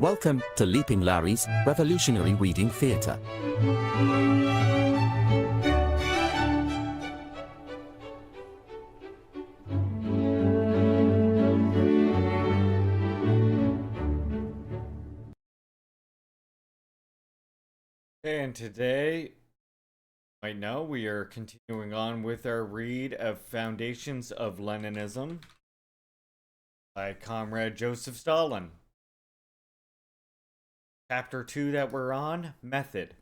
Welcome to Leaping Larry's Revolutionary Reading Theatre. And today, right now, we are continuing on with our read of Foundations of Leninism by Comrade Joseph Stalin. Chapter 2 that we're on, Method.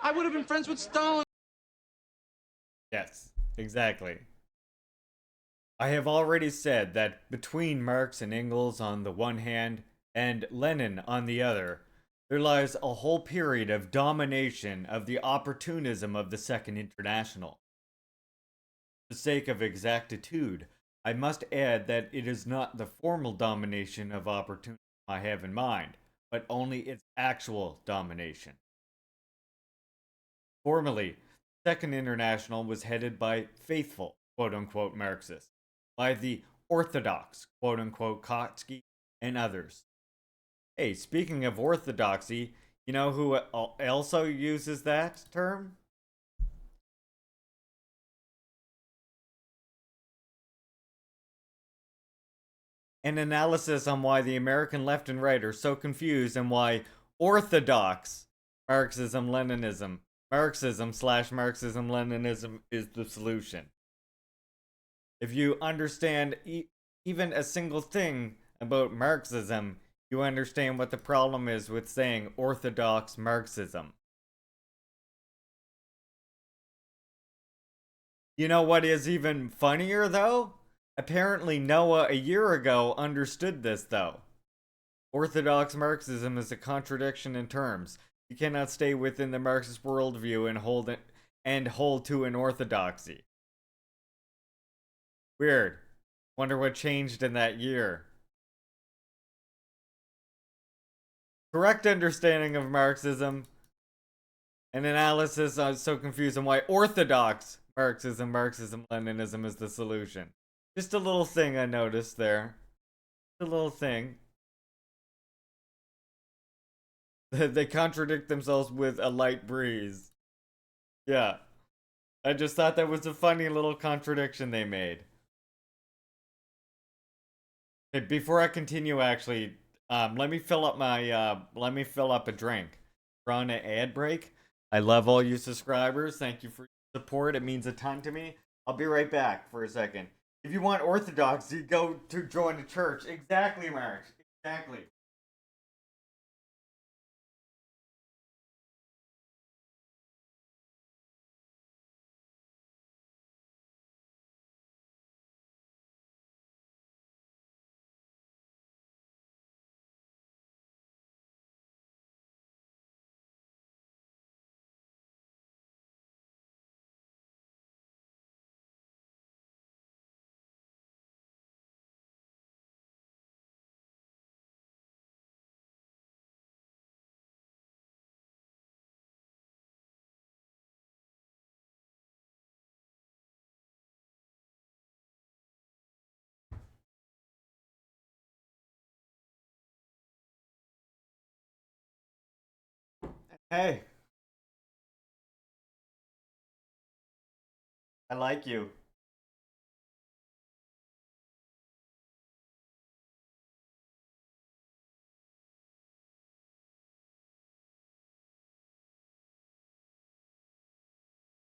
I would have been friends with Stalin. Yes, exactly. I have already said that between Marx and Engels on the one hand and Lenin on the other, there lies a whole period of domination of the opportunism of the Second International. For the sake of exactitude, I must add that it is not the formal domination of opportunism I have in mind, but only its actual domination. Formally, Second International was headed by faithful, quote-unquote, Marxists, by the orthodox, quote-unquote, Kautsky, and others. Hey, speaking of orthodoxy, you know who also uses that term? An analysis on why the American left and right are so confused and why orthodox Marxism-Leninism, Marxism/Marxism-Leninism is the solution. If you understand even a single thing about Marxism, you understand what the problem is with saying orthodox Marxism. You know what is even funnier, though? Apparently Noah a year ago understood this, though. Orthodox Marxism is a contradiction in terms. You cannot stay within the Marxist worldview and hold to an orthodoxy. Weird. Wonder what changed in that year. Correct understanding of Marxism and analysis on so confused on why orthodox Marxism-Leninism is the solution. Just a little thing I noticed there. A little thing. They contradict themselves with a light breeze. Yeah. I just thought that was a funny little contradiction they made. Okay, before I continue, actually, let me fill up a drink. We're on an ad break. I love all you subscribers. Thank you for your support. It means a ton to me. I'll be right back for a second. If you want orthodoxy, go to join a church. Exactly, Mark. Exactly. Hey, I like you.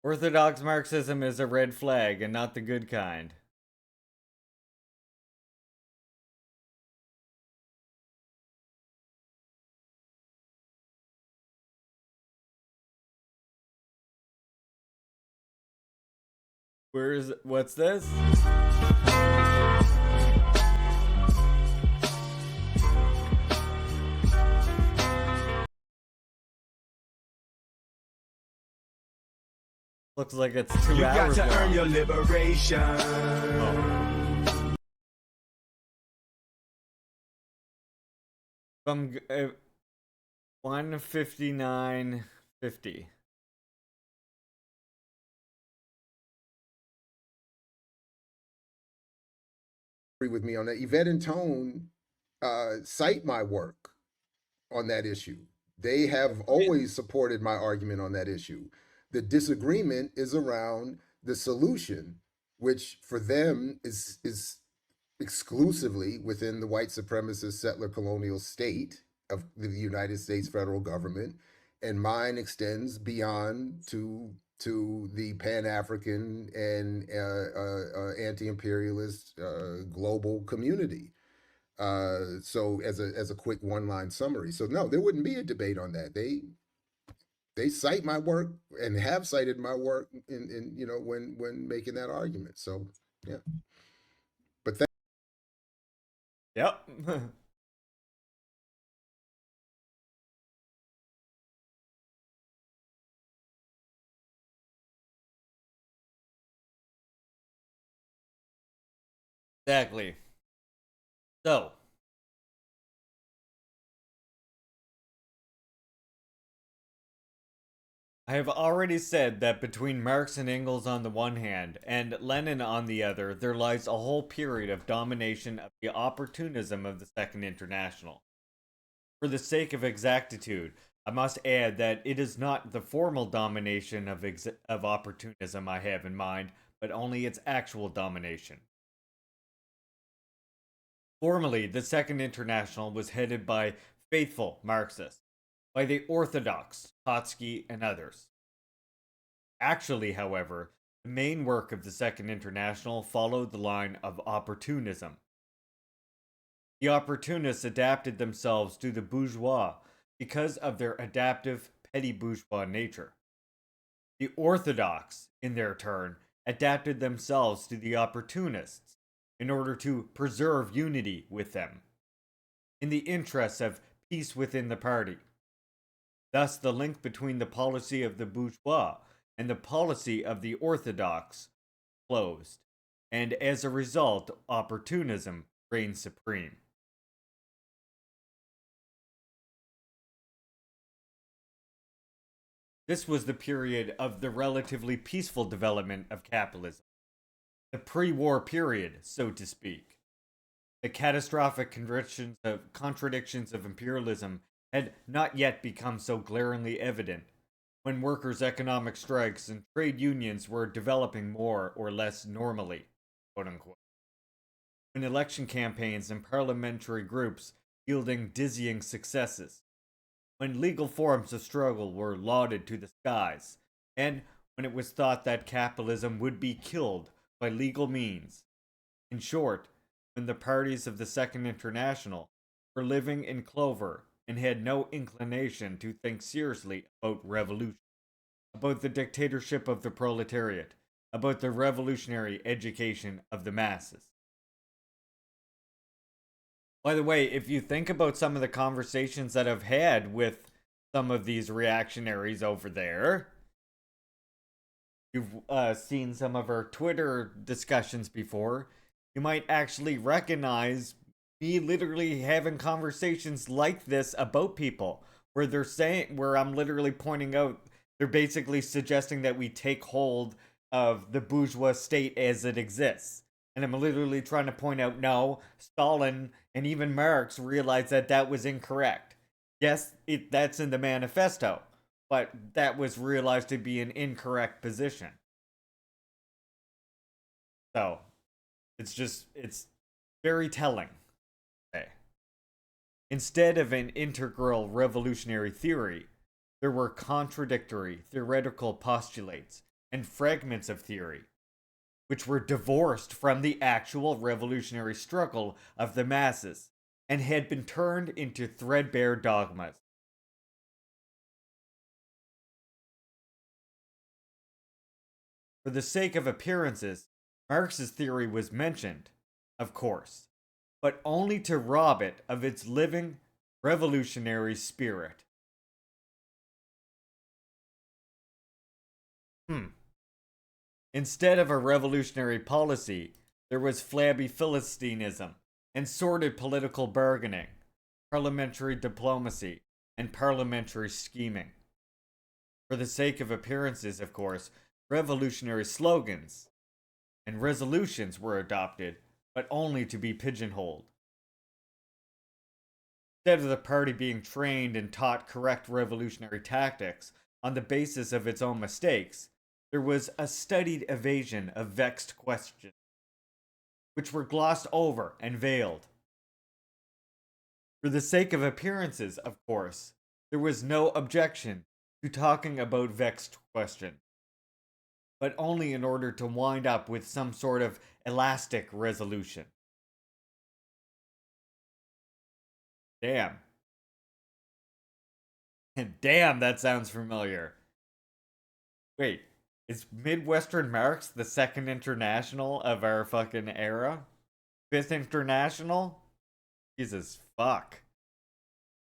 Orthodox Marxism is a red flag and not the good kind. What's this? Looks like it's 2 hours long. You got to earn your liberation. From 159.50. with me on that. Yvette and Tone cite my work on that issue. They have always supported my argument on that issue. The disagreement is around the solution, which for them is exclusively within the white supremacist settler colonial state of the United States federal government, and mine extends beyond to the Pan-African and anti-imperialist global community. So as a quick one-line summary, so no, there wouldn't be a debate on that. They cite my work and have cited my work in when making that argument. So yeah, but Yep. Exactly. So, I have already said that between Marx and Engels on the one hand, and Lenin on the other, there lies a whole period of domination of the opportunism of the Second International. For the sake of exactitude, I must add that it is not the formal domination of opportunism I have in mind, but only its actual domination. Formally, the Second International was headed by faithful Marxists, by the orthodox Trotsky and others. Actually, however, the main work of the Second International followed the line of opportunism. The opportunists adapted themselves to the bourgeois because of their adaptive petty bourgeois nature. The orthodox, in their turn, adapted themselves to the opportunists in order to preserve unity with them, in the interests of peace within the party. Thus, the link between the policy of the bourgeois and the policy of the orthodox closed, and as a result, opportunism reigned supreme. This was the period of the relatively peaceful development of capitalism, the pre-war period, so to speak. The catastrophic contradictions of imperialism had not yet become so glaringly evident, when workers' economic strikes and trade unions were developing more or less normally, quote unquote. When election campaigns and parliamentary groups yielding dizzying successes, when legal forms of struggle were lauded to the skies, and when it was thought that capitalism would be killed by legal means. In short, when the parties of the Second International were living in clover and had no inclination to think seriously about revolution, about the dictatorship of the proletariat, about the revolutionary education of the masses. By the way, if you think about some of the conversations that I've had with some of these reactionaries over there, you've seen some of our Twitter discussions before, you might actually recognize me literally having conversations like this about people where where I'm literally pointing out, they're basically suggesting that we take hold of the bourgeois state as it exists. And I'm literally trying to point out, no, Stalin and even Marx realized that that was incorrect. Yes, that's in the manifesto, but that was realized to be an incorrect position. So, it's very telling. Okay. Instead of an integral revolutionary theory, there were contradictory theoretical postulates and fragments of theory, which were divorced from the actual revolutionary struggle of the masses and had been turned into threadbare dogmas. For the sake of appearances, Marx's theory was mentioned, of course, but only to rob it of its living revolutionary spirit. Instead of a revolutionary policy, there was flabby Philistinism and sordid political bargaining, parliamentary diplomacy, and parliamentary scheming. For the sake of appearances, of course, revolutionary slogans and resolutions were adopted, but only to be pigeonholed. Instead of the party being trained and taught correct revolutionary tactics on the basis of its own mistakes, there was a studied evasion of vexed questions, which were glossed over and veiled. For the sake of appearances, of course, there was no objection to talking about vexed questions, but only in order to wind up with some sort of elastic resolution. Damn. Damn, that sounds familiar. Wait, is Midwestern Marx the second international of our fucking era? Fifth international? Jesus fuck.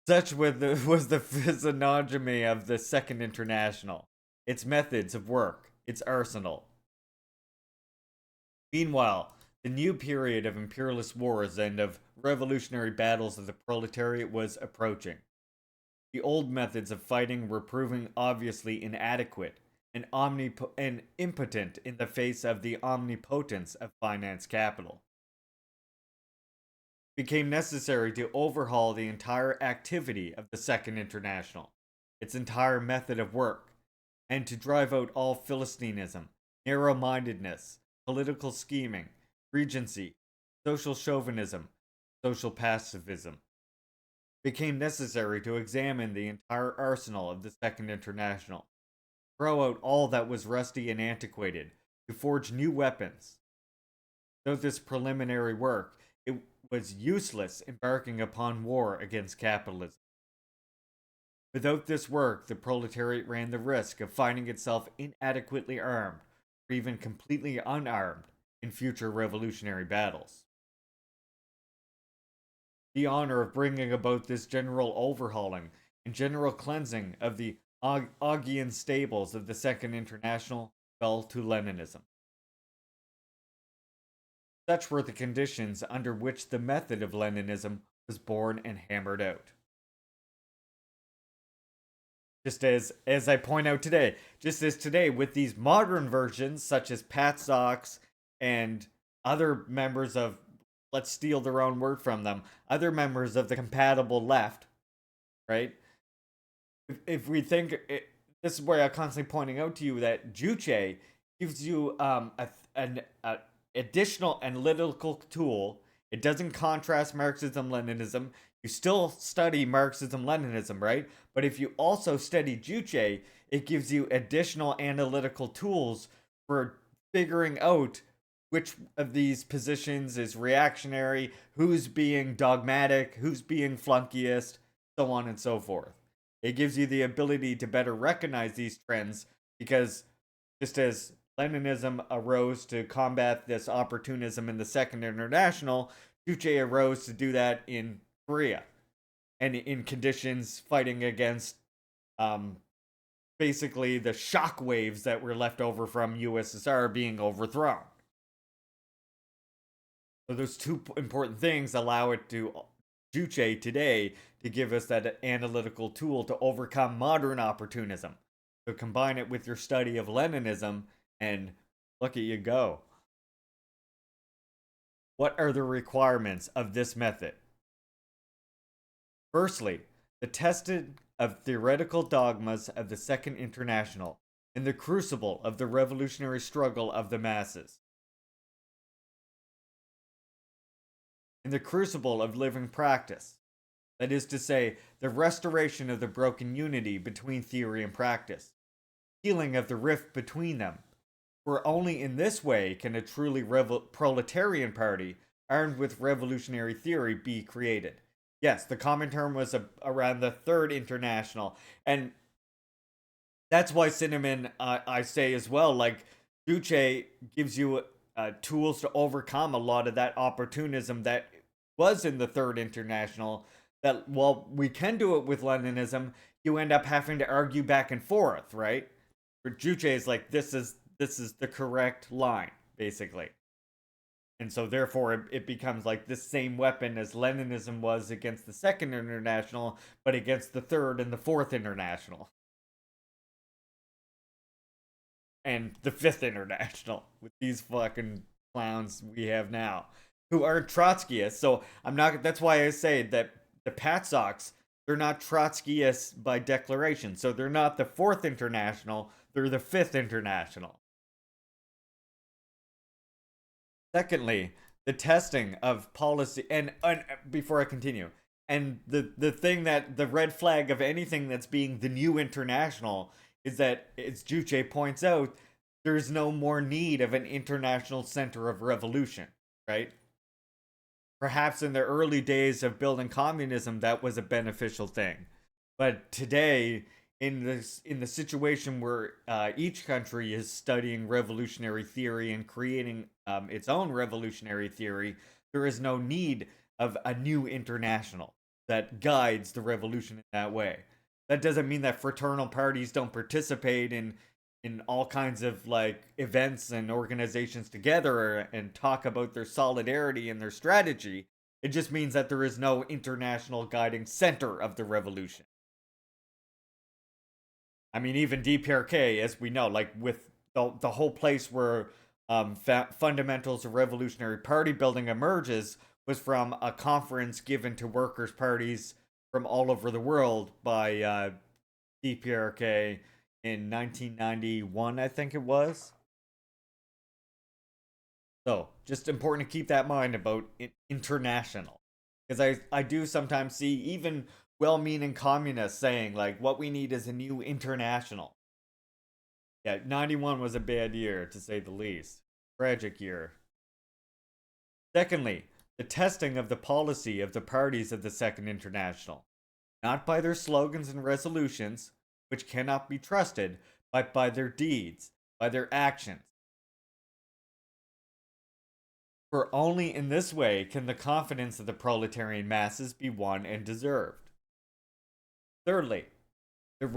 Such was the physiognomy of the Second International, its methods of work, its arsenal. Meanwhile, the new period of imperialist wars and of revolutionary battles of the proletariat was approaching. The old methods of fighting were proving obviously inadequate and impotent in the face of the omnipotence of finance capital. Became necessary to overhaul the entire activity of the Second International, its entire method of work, and to drive out all Philistinism, narrow-mindedness, political scheming, regency, social chauvinism, social pacifism. Became necessary to examine the entire arsenal of the Second International, throw out all that was rusty and antiquated, to forge new weapons. Though this preliminary work, it was useless embarking upon war against capitalism. Without this work, the proletariat ran the risk of finding itself inadequately armed, or even completely unarmed, in future revolutionary battles. The honor of bringing about this general overhauling and general cleansing of the Augean stables of the Second International fell to Leninism. Such were the conditions under which the method of Leninism was born and hammered out. Just as I point out today, just as today with these modern versions such as Pat Socks and other members of, let's steal their own word from them, other members of the compatible left, right? If we think, this is where I'm constantly pointing out to you that Juche gives you an additional analytical tool. It doesn't contrast Marxism, Leninism. You still study Marxism, Leninism, right? But if you also study Juche, it gives you additional analytical tools for figuring out which of these positions is reactionary, who's being dogmatic, who's being flunkiest, so on and so forth. It gives you the ability to better recognize these trends because just as Leninism arose to combat this opportunism in the Second International, Juche arose to do that in Korea and in conditions fighting against basically the shock waves that were left over from USSR being overthrown. So those two important things allow it to Juche today to give us that analytical tool to overcome modern opportunism. So combine it with your study of Leninism and look at you go. What are the requirements of this method? Firstly, the testing of theoretical dogmas of the Second International in the crucible of the revolutionary struggle of the masses. In the crucible of living practice, that is to say, the restoration of the broken unity between theory and practice, healing of the rift between them, for only in this way can a truly proletarian party armed with revolutionary theory be created. Yes, the common term was around the Third International, and that's why Cinnamon, I say as well, like, Juche gives you tools to overcome a lot of that opportunism that was in the Third International, that while we can do it with Leninism, you end up having to argue back and forth, right? For Juche is like, this is the correct line, basically. And so therefore it becomes like this same weapon as Leninism was against the Second International, but against the Third and the Fourth International. And the Fifth International, with these fucking clowns we have now. who aren't Trotskyists. So I'm not. That's why I say that the Patsocks, they're not Trotskyists by declaration. So they're not the Fourth International. They're the Fifth International. Secondly, the testing of policy, and before I continue, and the thing that the red flag of anything that's being the new international is that, as Juche points out, there's no more need of an international center of revolution, right? Perhaps in the early days of building communism, that was a beneficial thing, but today, in the situation where each country is studying revolutionary theory and creating its own revolutionary theory, there is no need of a new international that guides the revolution in that way. That doesn't mean that fraternal parties don't participate in all kinds of like events and organizations together and talk about their solidarity and their strategy. It just means that there is no international guiding center of the revolution. I mean, even DPRK, as we know, like with the whole place where fundamentals of revolutionary party building emerges, was from a conference given to workers' parties from all over the world by DPRK in 1991, I think it was. So, just important to keep that in mind about international. Because I do sometimes see even well-meaning communists saying, like, what we need is a new international. Yeah, 91 was a bad year, to say the least. Tragic year. Secondly, the testing of the policy of the parties of the Second International. Not by their slogans and resolutions, which cannot be trusted, but by their deeds, by their actions. For only in this way can the confidence of the proletarian masses be won and deserved. Thirdly, the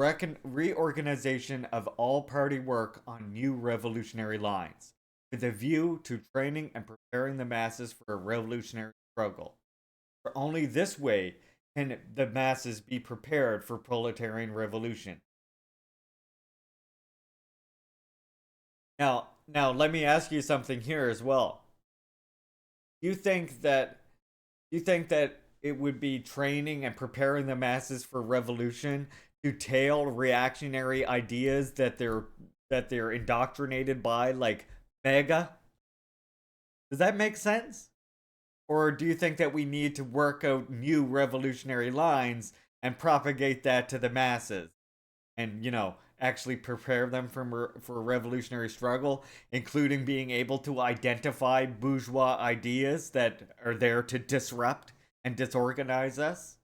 reorganization of all party work on new revolutionary lines, with a view to training and preparing the masses for a revolutionary struggle. For only this way can the masses be prepared for proletarian revolution. Now, let me ask you something here as well. You think that it would be training and preparing the masses for revolution to tail reactionary ideas that they're indoctrinated by, like MAGA? Does that make sense? Or do you think that we need to work out new revolutionary lines and propagate that to the masses? And, actually prepare them for a revolutionary struggle, including being able to identify bourgeois ideas that are there to disrupt and disorganize us?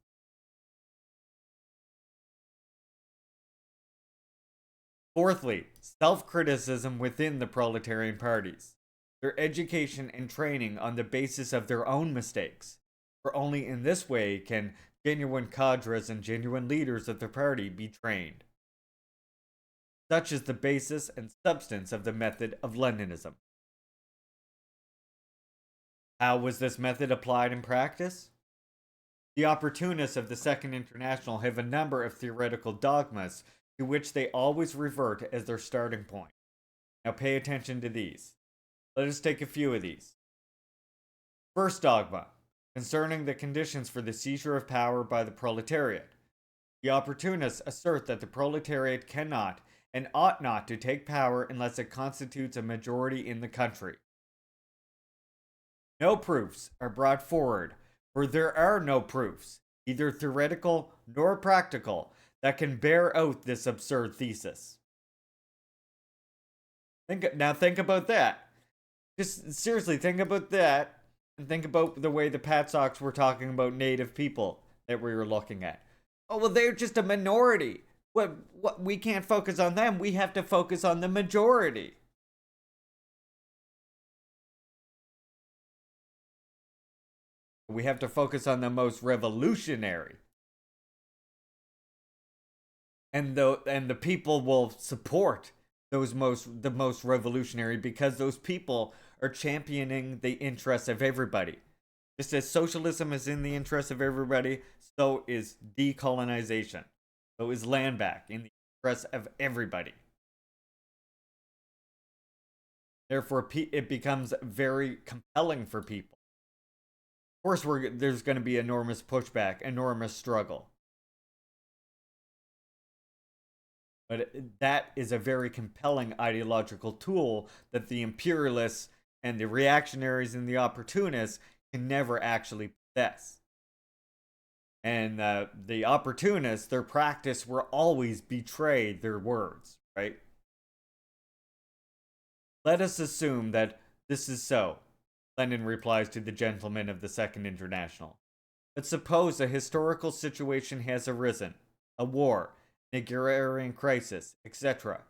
Fourthly, self-criticism within the proletarian parties. Their education and training on the basis of their own mistakes. For only in this way can genuine cadres and genuine leaders of the party be trained. Such is the basis and substance of the method of Leninism. How was this method applied in practice? The opportunists of the Second International have a number of theoretical dogmas to which they always revert as their starting point. Now pay attention to these. Let us take a few of these. First dogma, concerning the conditions for the seizure of power by the proletariat. The opportunists assert that the proletariat cannot and ought not to take power unless it constitutes a majority in the country. No proofs are brought forward, for there are no proofs, either theoretical nor practical, that can bear out this absurd thesis. Think about that. Just seriously, think about that, and think about the way the Patsocks were talking about native people that we were looking at. Oh, well, they're just a minority. What we can't focus on them. We have to focus on the majority. We have to focus on the most revolutionary. And the people will support the most revolutionary because those people are championing the interests of everybody. Just as socialism is in the interest of everybody, so is decolonization. So is land back in the interest of everybody. Therefore, it becomes very compelling for people. course, there's going to be enormous pushback, enormous struggle. But that is a very compelling ideological tool that the imperialists and the reactionaries and the opportunists can never actually possess. And the opportunists, their practice will always betray their words, right? Let us assume that this is so, Lenin replies to the gentlemen of the Second International. But suppose a historical situation has arisen, a war, an agrarian crisis, etc.,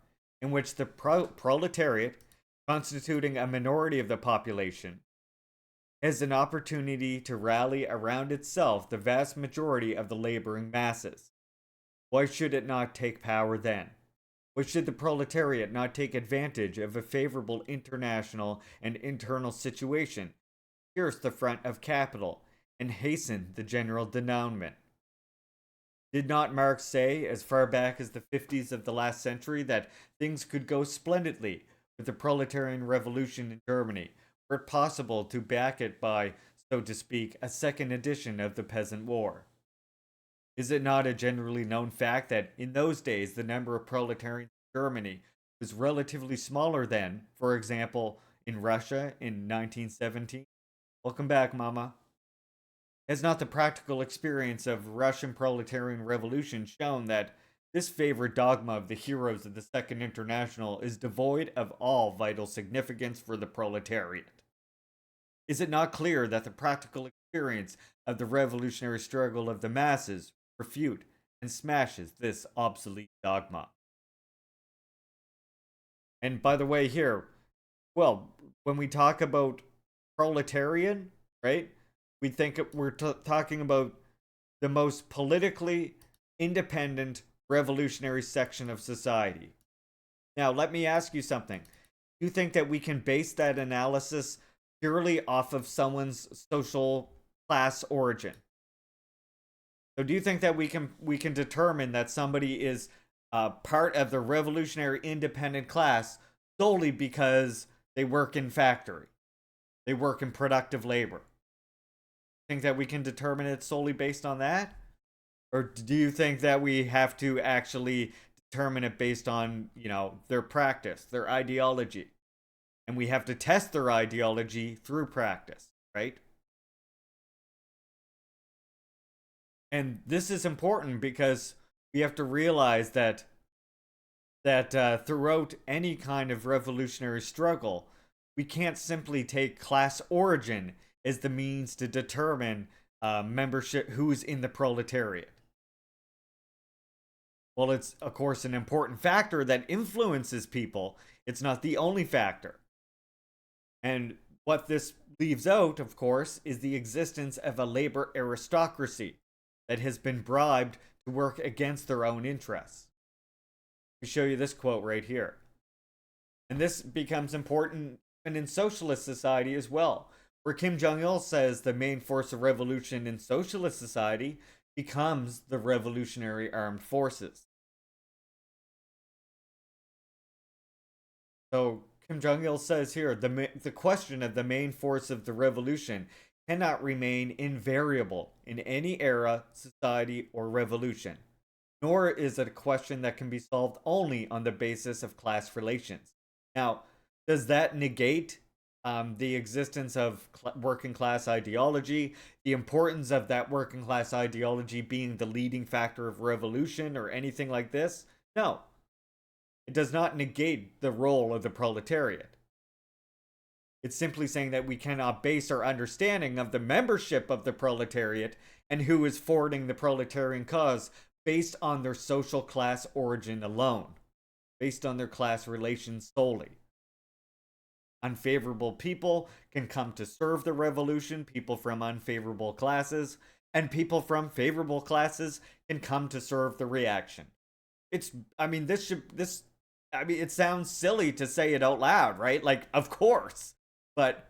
in which the proletariat, constituting a minority of the population, has an opportunity to rally around itself the vast majority of the laboring masses. Why should it not take power then? Why should the proletariat not take advantage of a favorable international and internal situation, pierce the front of capital, and hasten the general denouement? Did not Marx say, as far back as the 50s of the last century, that things could go splendidly with the proletarian revolution in Germany, were it possible to back it by, so to speak, a second edition of the Peasant War? Is it not a generally known fact that in those days the number of proletarians in Germany was relatively smaller than, for example, in Russia in 1917? Welcome back, Mama. Has not the practical experience of Russian proletarian revolution shown that this favorite dogma of the heroes of the Second International is devoid of all vital significance for the proletariat? Is it not clear that the practical experience of the revolutionary struggle of the masses refute and smashes this obsolete dogma? And by the way, here, well, when we talk about proletarian, right, we think we're talking about the most politically independent revolutionary section of society. Now, let me ask you something. Do you think that we can base that analysis purely off of someone's social class origin? So do you think that we can determine that somebody is part of the revolutionary independent class solely because they work in factory, they work in productive labor? Think that we can determine it solely based on that? Or do you think that we have to actually determine it based on, their practice, their ideology? And we have to test their ideology through practice, right? And this is important because we have to realize that throughout any kind of revolutionary struggle, we can't simply take class origin as the means to determine membership, who's in the proletariat. Well, it's, of course, an important factor that influences people. It's not the only factor. And what this leaves out, of course, is the existence of a labor aristocracy that has been bribed to work against their own interests. Let me show you this quote right here. And this becomes important in socialist society as well, where Kim Jong-il says the main force of revolution in socialist society becomes the revolutionary armed forces. So Kim Jong-il says here, the question of the main force of the revolution cannot remain invariable in any era, society, or revolution, nor is it a question that can be solved only on the basis of class relations. Now, does that negate the existence of working class ideology, the importance of that working class ideology being the leading factor of revolution or anything like this? No. It does not negate the role of the proletariat. It's simply saying that we cannot base our understanding of the membership of the proletariat and who is forwarding the proletarian cause based on their social class origin alone, based on their class relations solely. Unfavorable people can come to serve the revolution, people from unfavorable classes, and people from favorable classes can come to serve the reaction. It sounds silly to say it out loud, right? Like, of course. But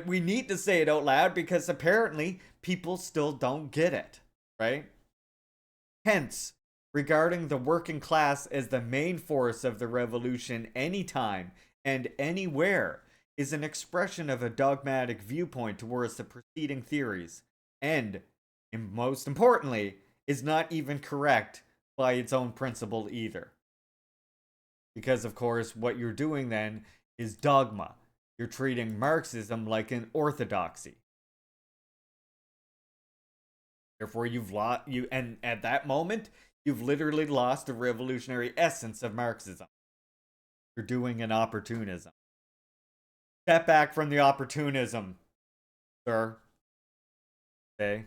we need to say it out loud because apparently people still don't get it, right? Hence, regarding the working class as the main force of the revolution anytime and anywhere is an expression of a dogmatic viewpoint towards the preceding theories, and most importantly, is not even correct by its own principle either. Because, of course, what you're doing then is dogma. You're treating Marxism like an orthodoxy. Therefore, and at that moment, you've literally lost the revolutionary essence of Marxism. You're doing an opportunism. Step back from the opportunism, sir. Okay?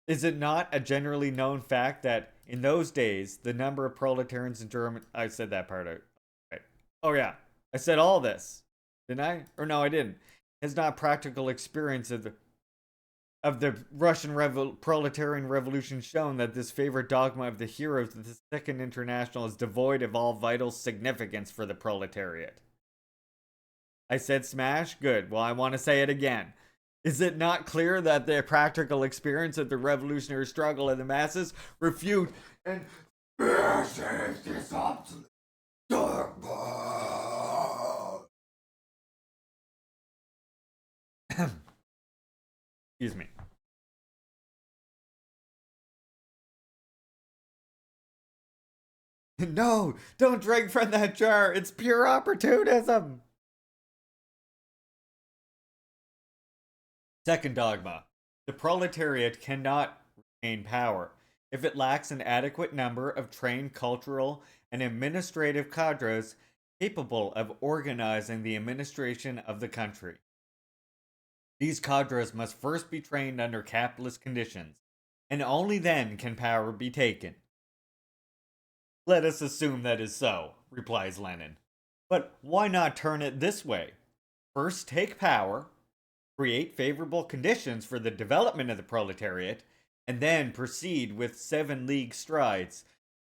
Is it not a generally known fact that in those days, the number of proletarians in Germany... I said that part out. Okay. Oh, yeah. I said all this. Didn't I? Or no, I didn't. Has not practical experience of the Russian proletarian revolution shown that this favorite dogma of the heroes of the Second International is devoid of all vital significance for the proletariat? I said smash? Good. Well, I want to say it again. Is it not clear that the practical experience of the revolutionary struggle of the masses refute and smashes this obsolete dogma? Excuse me. No, don't drink from that jar. It's pure opportunism. Second dogma. The proletariat cannot retain power if it lacks an adequate number of trained cultural and administrative cadres capable of organizing the administration of the country. These cadres must first be trained under capitalist conditions, and only then can power be taken. Let us assume that is so, replies Lenin. But why not turn it this way? First take power, create favorable conditions for the development of the proletariat, and then proceed with 7 league strides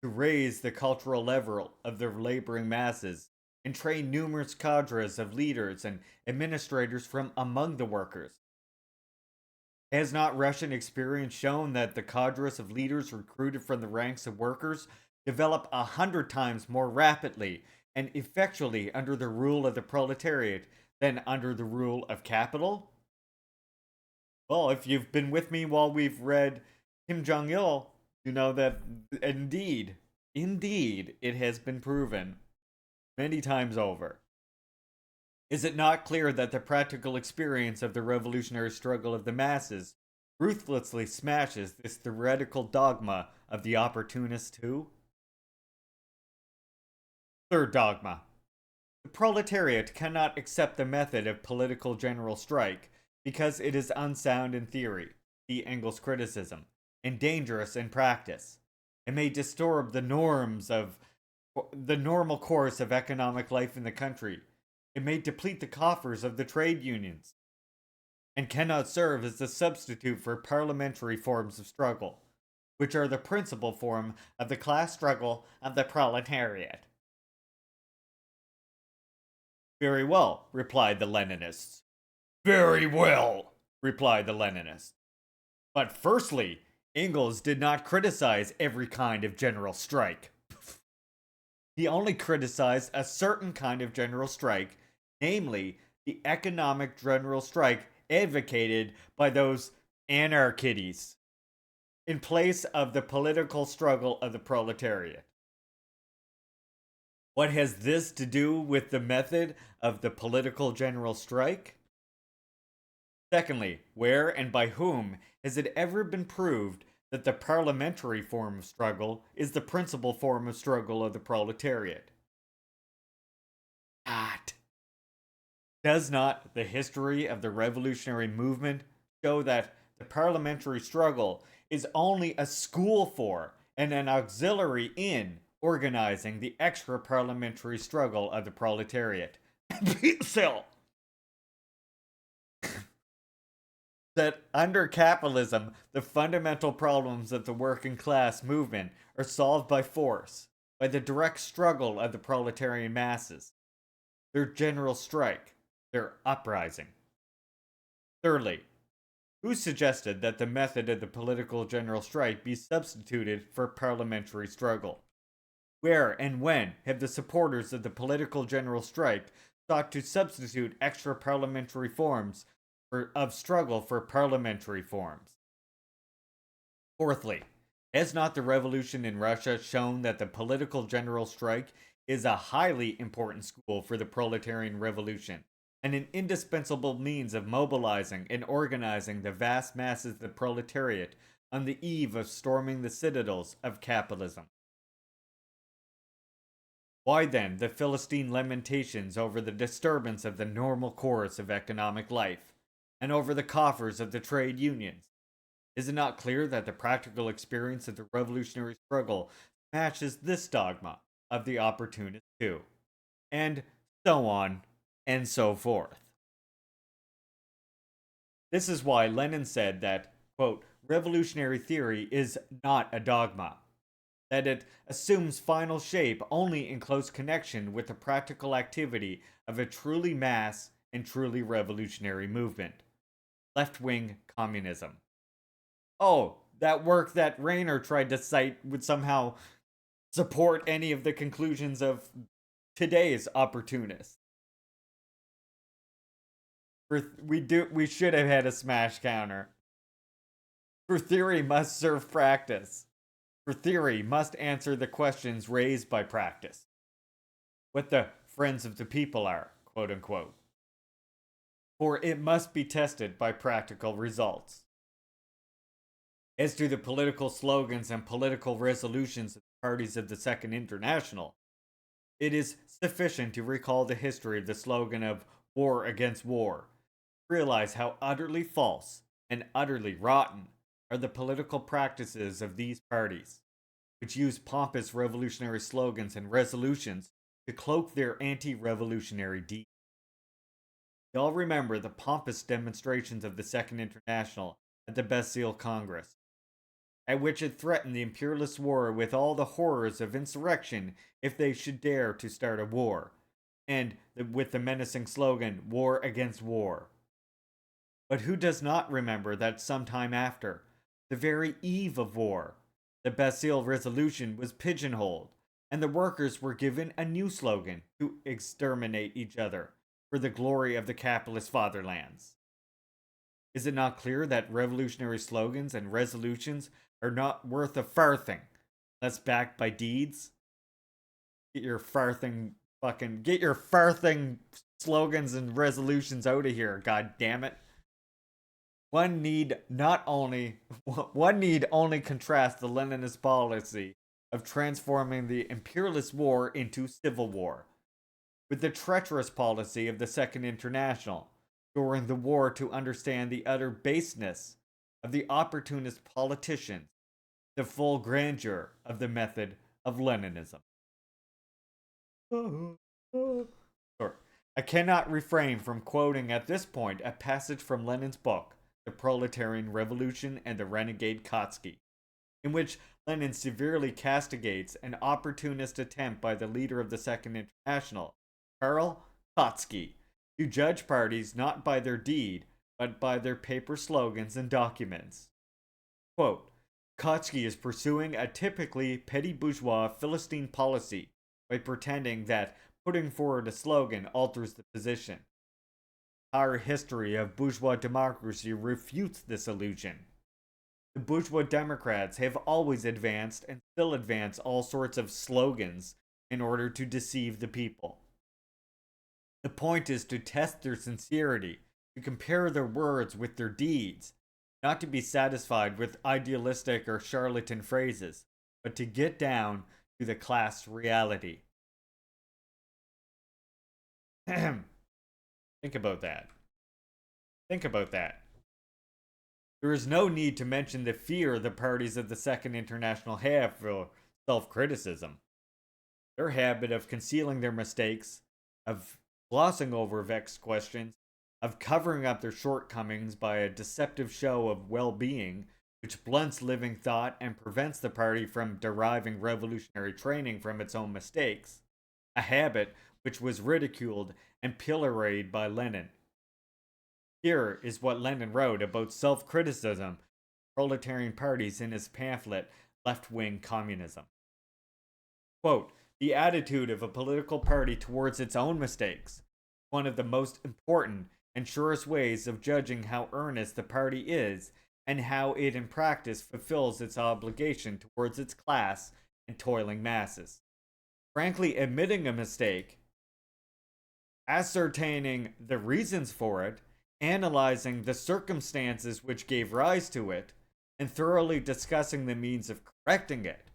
to raise the cultural level of the laboring masses and train numerous cadres of leaders and administrators from among the workers. Has not Russian experience shown that the cadres of leaders recruited from the ranks of workers develop 100 times more rapidly and effectually under the rule of the proletariat than under the rule of capital? Well, if you've been with me while we've read Kim Jong-il, you know that indeed, it has been proven many times over. Is it not clear that the practical experience of the revolutionary struggle of the masses ruthlessly smashes this theoretical dogma of the opportunist too? Third dogma. The proletariat cannot accept the method of political general strike because it is unsound in theory, see Engels' criticism, and dangerous in practice. It may disturb the normal course of economic life in the country. It may deplete the coffers of the trade unions, and cannot serve as a substitute for parliamentary forms of struggle, which are the principal form of the class struggle of the proletariat. Very well, replied the Leninists. Very well, replied the Leninists. But firstly, Engels did not criticize every kind of general strike. He only criticized a certain kind of general strike, namely the economic general strike advocated by those anarchists in place of the political struggle of the proletariat. What has this to do with the method of the political general strike? Secondly, where and by whom has it ever been proved that the parliamentary form of struggle is the principal form of struggle of the proletariat? Does not the history of the revolutionary movement show that the parliamentary struggle is only a school for and an auxiliary in organizing the extra parliamentary struggle of the proletariat? So, that under capitalism, the fundamental problems of the working class movement are solved by force, by the direct struggle of the proletarian masses, their general strike, their uprising. Thirdly, who suggested that the method of the political general strike be substituted for parliamentary struggle? Where and when have the supporters of the political general strike sought to substitute extra parliamentary forms of struggle for parliamentary forms. Fourthly, has not the revolution in Russia shown that the political general strike is a highly important school for the proletarian revolution, and an indispensable means of mobilizing and organizing the vast masses of the proletariat on the eve of storming the citadels of capitalism? Why then the Philistine lamentations over the disturbance of the normal course of economic life, and over the coffers of the trade unions? Is it not clear that the practical experience of the revolutionary struggle matches this dogma of the opportunist too? And so on and so forth. This is why Lenin said that, quote, revolutionary theory is not a dogma, that it assumes final shape only in close connection with the practical activity of a truly mass and truly revolutionary movement. Left-wing communism. Oh, that work that Rayner tried to cite would somehow support any of the conclusions of today's opportunists. We should have had a smash counter. For theory must serve practice. For theory must answer the questions raised by practice. What the friends of the people are, quote unquote. For it must be tested by practical results. As to the political slogans and political resolutions of the parties of the Second International, it is sufficient to recall the history of the slogan of war against war, realize how utterly false and utterly rotten are the political practices of these parties, which use pompous revolutionary slogans and resolutions to cloak their anti-revolutionary deeds. We all remember the pompous demonstrations of the Second International at the Bastille Congress, at which it threatened the imperialist war with all the horrors of insurrection if they should dare to start a war, and with the menacing slogan, war against war. But who does not remember that some time after, the very eve of war, the Bastille Resolution was pigeonholed, and the workers were given a new slogan to exterminate each other for the glory of the capitalist fatherlands? Is it not clear that revolutionary slogans and resolutions are not worth a farthing unless backed by deeds? Get your farthing slogans and resolutions out of here, god damn it. One need only contrast the Leninist policy of transforming the imperialist war into civil war with the treacherous policy of the Second International during the war to understand the utter baseness of the opportunist politicians, the full grandeur of the method of Leninism. I cannot refrain from quoting at this point a passage from Lenin's book, The Proletarian Revolution and the Renegade Kautsky, in which Lenin severely castigates an opportunist attempt by the leader of the Second International, Karl Kautsky, to judge parties not by their deed, but by their paper slogans and documents. Quote, Kautsky is pursuing a typically petty bourgeois Philistine policy by pretending that putting forward a slogan alters the position. Our history of bourgeois democracy refutes this illusion. The bourgeois Democrats have always advanced and still advance all sorts of slogans in order to deceive the people. The point is to test their sincerity, to compare their words with their deeds, not to be satisfied with idealistic or charlatan phrases, but to get down to the class reality. Think about that. Think about that. There is no need to mention the fear the parties of the Second International have for self-criticism. Their habit of concealing their mistakes, of glossing over vexed questions, of covering up their shortcomings by a deceptive show of well-being, which blunts living thought and prevents the party from deriving revolutionary training from its own mistakes, a habit which was ridiculed and pilloried by Lenin. Here is what Lenin wrote about self-criticism of proletarian parties in his pamphlet, Left-Wing Communism. Quote, the attitude of a political party towards its own mistakes, one of the most important and surest ways of judging how earnest the party is and how it in practice fulfills its obligation towards its class and toiling masses. Frankly, admitting a mistake, ascertaining the reasons for it, analyzing the circumstances which gave rise to it, and thoroughly discussing the means of correcting it.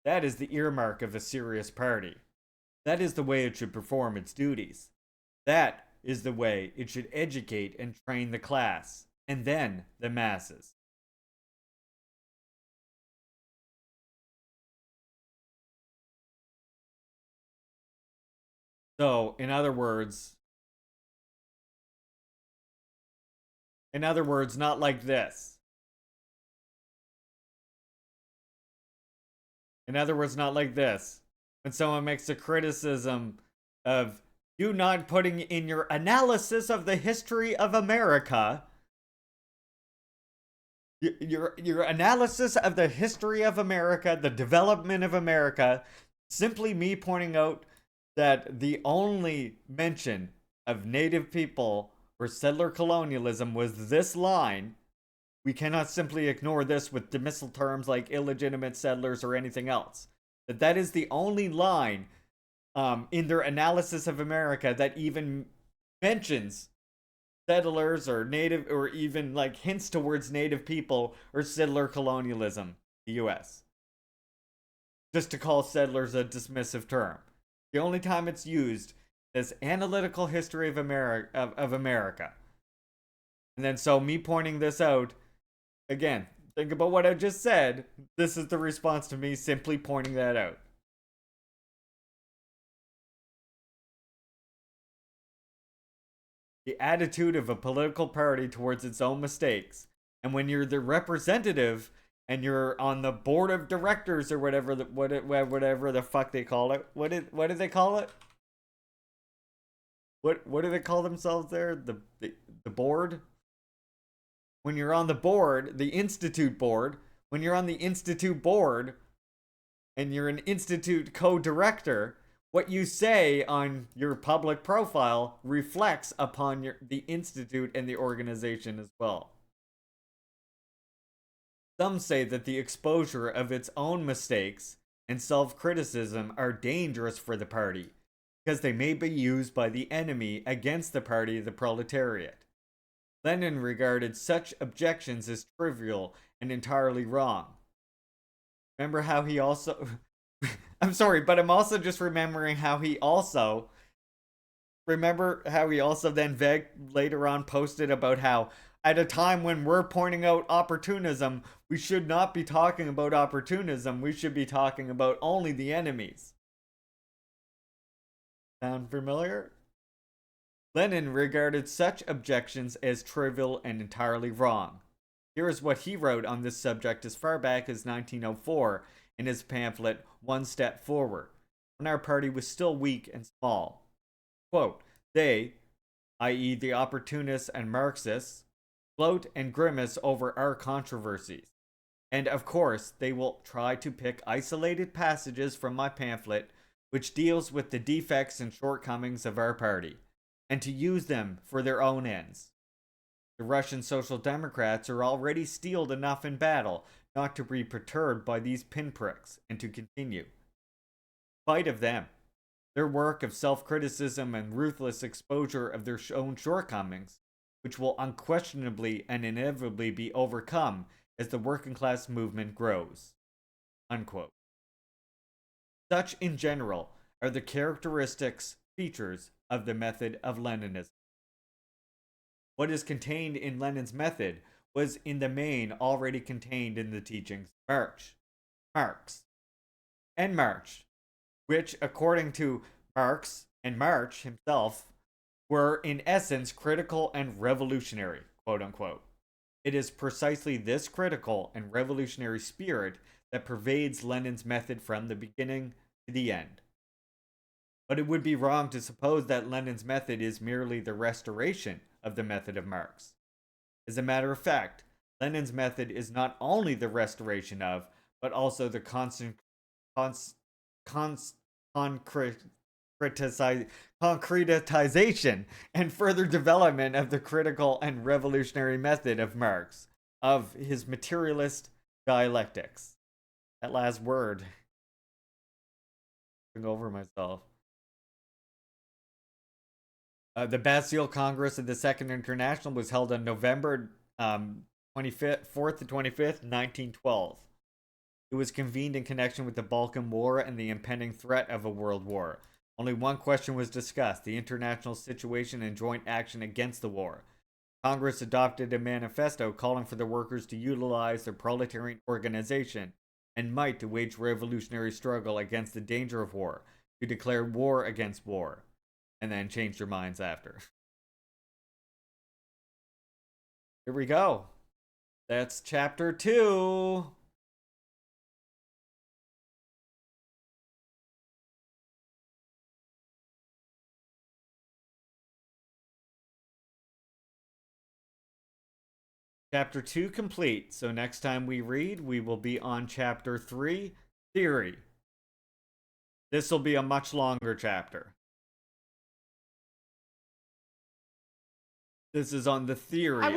That is the earmark of a serious party. That is the way it should perform its duties. That is the way it should educate and train the class, and then the masses. So, in other words, not like this. In other words, not like this. When someone makes a criticism of you not putting in your analysis of the history of America, your analysis of the history of America, the development of America, simply me pointing out that the only mention of native people or settler colonialism was this line. We cannot simply ignore this with dismissal terms like illegitimate settlers or anything else. That is the only line in their analysis of America that even mentions settlers or native, or even like hints towards native people or settler colonialism, the US. Just to call settlers a dismissive term. The only time it's used is analytical history of America. And then so me pointing this out, again, think about what I just said. This is the response to me simply pointing that out. The attitude of a political party towards its own mistakes. And when you're the representative and you're on the board of directors or whatever the fuck they call it. What do they call it? What do they call themselves there? The board? When you're on the board, the institute board, when you're on the institute board and you're an institute co-director, what you say on your public profile reflects upon the institute and the organization as well. Some say that the exposure of its own mistakes and self-criticism are dangerous for the party because they may be used by the enemy against the party of the proletariat. Lenin regarded such objections as trivial and entirely wrong. Remember how he also... I'm sorry, but I'm also just remembering how he also... Remember how he also then later on posted about how at a time when we're pointing out opportunism, we should not be talking about opportunism. We should be talking about only the enemies. Sound familiar? Lenin regarded such objections as trivial and entirely wrong. Here is what he wrote on this subject as far back as 1904 in his pamphlet, One Step Forward, when our party was still weak and small. Quote, they, i.e. the opportunists and Marxists, gloat and grimace over our controversies. And of course, they will try to pick isolated passages from my pamphlet which deals with the defects and shortcomings of our party, and to use them for their own ends. The Russian Social Democrats are already steeled enough in battle not to be perturbed by these pinpricks and to continue. In spite of them, their work of self-criticism and ruthless exposure of their own shortcomings, which will unquestionably and inevitably be overcome as the working class movement grows. Unquote. Such, in general, are the characteristics, features of the method of Leninism. What is contained in Lenin's method was in the main already contained in the teachings of Marx, which, according to Marx and Marx himself, were in essence critical and revolutionary, quote unquote. It is precisely this critical and revolutionary spirit that pervades Lenin's method from the beginning to the end. But it would be wrong to suppose that Lenin's method is merely the restoration of the method of Marx. As a matter of fact, Lenin's method is not only the restoration of, but also the concretization and further development of the critical and revolutionary method of Marx, of his materialist dialectics. That last word. I'm over myself. The Bastille Congress of the Second International was held on November 4th to 25th, 1912. It was convened in connection with the Balkan War and the impending threat of a world war. Only one question was discussed: the international situation and joint action against the war. Congress adopted a manifesto calling for the workers to utilize their proletarian organization and might to wage revolutionary struggle against the danger of war, to declare war against war, and then change their minds after. Here we go. That's chapter 2. Chapter 2 complete. So next time we read, we will be on chapter 3, theory. This will be a much longer chapter. This is on the theory of